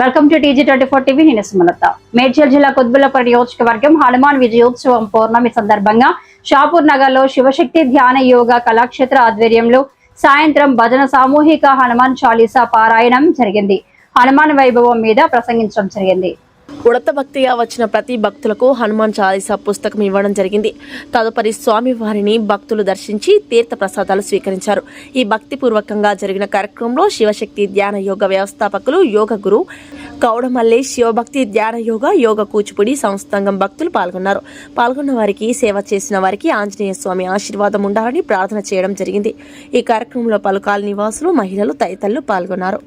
Welcome to TG24 TV. నేను సుమలత. మేడ్చల్ జిల్లా కుత్బుల్లాపూర్ నియోజకవర్గం హనుమాన్ విజయోత్సవం పౌర్ణమి సందర్భంగా షాపూర్ నగర్ లో శివశక్తి ధ్యాన యోగా కళాక్షేత్ర ఆధ్వర్యంలో సాయంత్రం భజన సామూహిక హనుమాన్ చాలీసా పారాయణం జరిగింది. హనుమాన్ వైభవం మీద ప్రసంగించడం జరిగింది. ఉడత భక్తిగా వచ్చిన ప్రతి భక్తులకు హనుమాన్ చాలీసా పుస్తకం ఇవ్వడం జరిగింది. తదుపరి స్వామి వారిని భక్తులు దర్శించి తీర్థ ప్రసాదాలు స్వీకరించారు. ఈ భక్తిపూర్వకంగా జరిగిన కార్యక్రమంలో శివశక్తి ధ్యాన యోగ వ్యవస్థాపకులు యోగ గురు కౌడమల్లి, శివభక్తి ధ్యాన యోగ కూచిపూడి సంస్థాంగం భక్తులు పాల్గొన్న వారికి, సేవ చేసిన వారికి ఆంజనేయ స్వామి ఆశీర్వాదం ఉండాలని ప్రార్థన చేయడం జరిగింది. ఈ కార్యక్రమంలో పలు కాలనీ నివాసులు, మహిళలు తదితరులు పాల్గొన్నారు.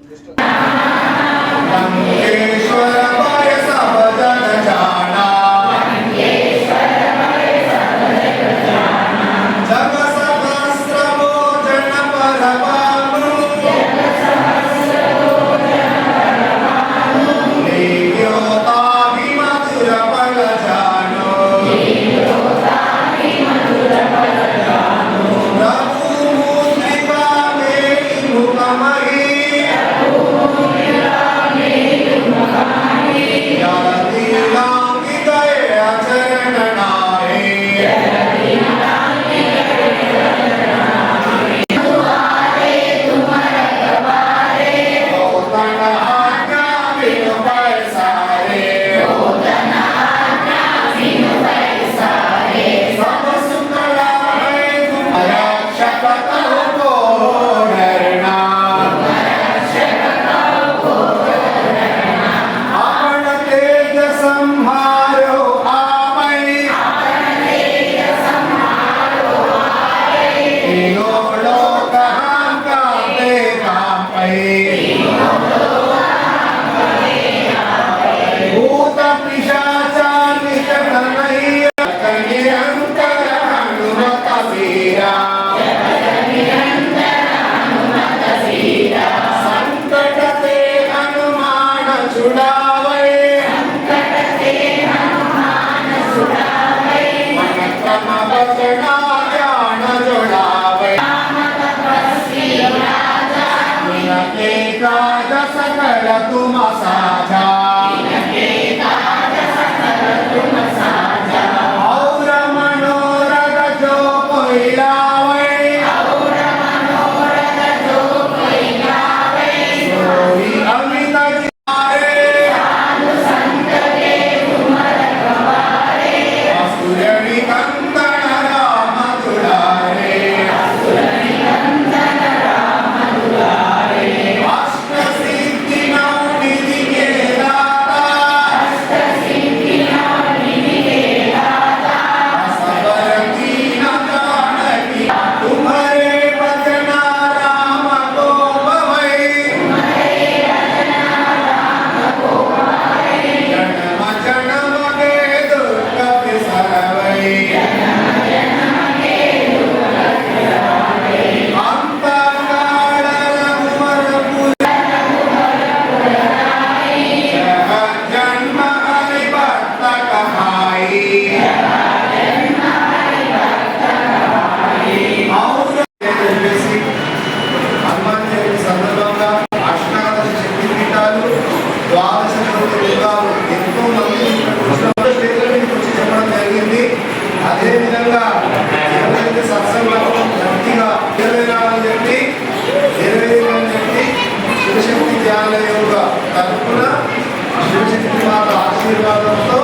ఆశీర్వాదంతో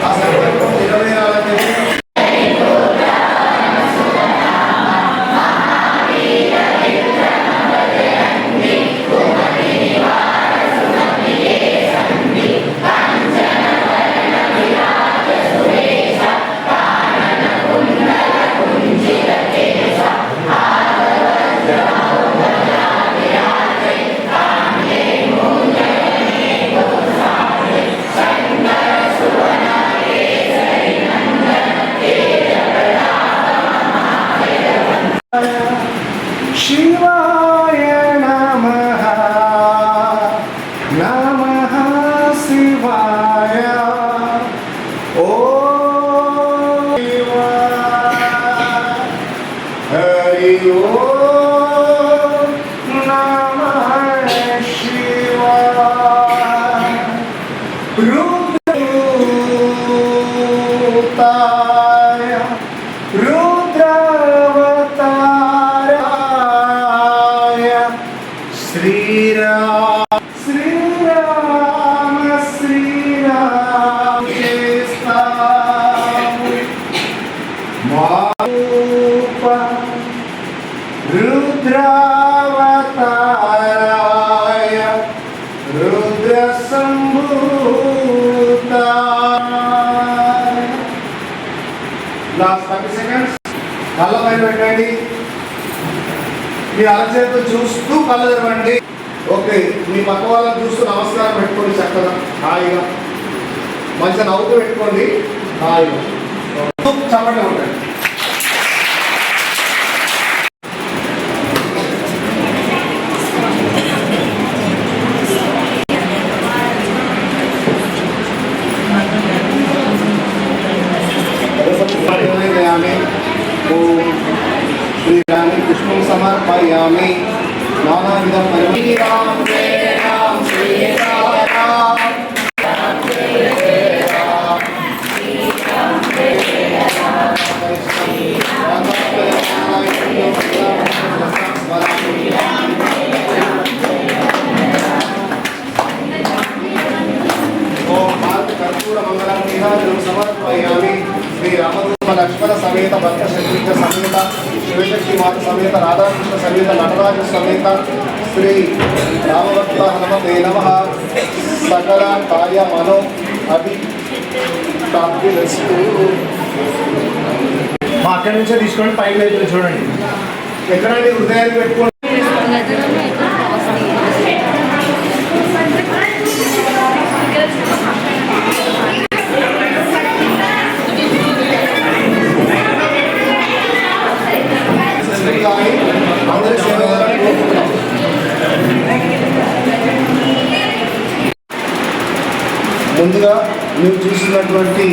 ఆ సంకల్పం నెరవేరాలని शिवाय नमः नमः शिवाय ओम हरि ओम नमः शिवाय रुद्रताय रुद्रावताराय श्रीराम श्रीराम श्रीराम रुद्रावताराय रुद्रसंभूताय. Last 30 seconds. కళ్ళ పైన పెట్టండి. మీ అలచేతో చూస్తూ కళ్ళు తెరవండి. ఓకే, మీ పక్క వాళ్ళని చూస్తూ నమస్కారం పెట్టుకోండి. చక్కగా హాయిగా మంచిగా నవ్వుతూ పెట్టుకోండి. హాయిగా చప్పట్లు కొట్టండి. श्रीराम कृष्ण समर्पयामि नानाविधं परिवारं समर्पयामि श्री रामदूत लक्ष्मण समेत भक्त शत्रुघ्न समेत शिवशक्ति माता समेत राधाकृष्ण समेत नटराज समेत श्री रामभक्त हनुमते नमः. सकल कार्य मनो अभि प्राप्तिरस्तु. మా అక్కడి నుంచే తీసుకోండి. పైకి అయితే చూడండి. ఎక్కడండి హృదయాన్ని పెట్టుకోండి. ముందుగా మీరు చూస్తున్నటువంటి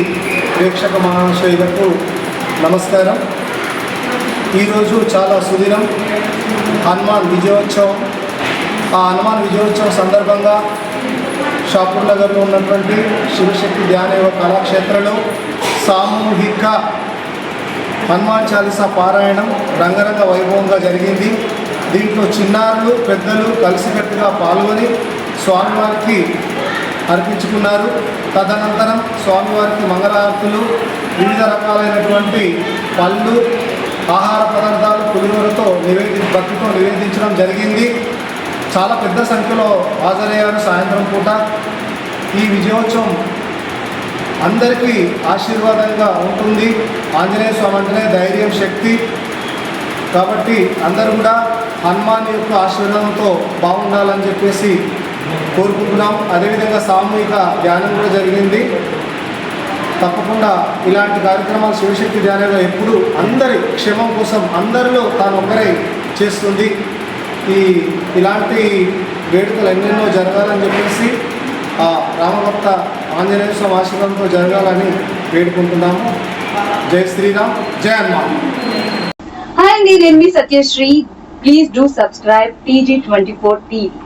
ప్రేక్షక మహాశయులకు నమస్కారం. ఈరోజు చాలా సుదినం, హనుమాన్ విజయోత్సవం. ఆ హనుమాన్ విజయోత్సవం సందర్భంగా షాపూర్ నగర్లో ఉన్నటువంటి శివశక్తి ధ్యాన యోగ కళాక్షేత్రంలో సామూహిక హనుమాన్ చాలీసా పారాయణం రంగరంగ వైభవంగా జరిగింది. దీంట్లో చిన్నారులు పెద్దలు కలిసికట్టుగా పాల్గొని స్వామివారికి అర్పించుకున్నారు. తదనంతరం స్వామివారికి మంగళారతులు, వివిధ రకాలైనటువంటి పళ్ళు, ఆహార పదార్థాలు పులిహోరతో భక్తితో నివేదించడం జరిగింది. చాలా పెద్ద సంఖ్యలో హాజరయ్యారు సాయంత్రం పూట. ఈ విజయోత్సవం అందరికీ ఆశీర్వాదంగా ఉంటుంది. ఆంజనేయ స్వామి అంటేనే ధైర్యం, శక్తి. కాబట్టి అందరూ కూడా హనుమాన్ యొక్క ఆశీర్వాదంతో బాగుండాలని చెప్పేసి కోరుకుంటున్నాం. అదేవిధంగా సామూహిక ధ్యానం కూడా జరిగింది. తప్పకుండా ఇలాంటి కార్యక్రమాలు శివశక్తి ధ్యానంలో ఎప్పుడు అందరి క్షేమం కోసం అందరిలో తాను ఒక్కరే చేస్తుంది. ఇలాంటి వేడుకలు ఎన్నెన్నో జరగాలని చెప్పేసి ఆ రామభక్త ఆంజనేయ స్వామి ఆశీర్వాదంతో జరగాలని వేడుకుంటున్నాము. జై శ్రీరామ్, జై హనుమాన్. Hi, నేను మీ Satyasri. Please do subscribe TG24 TV.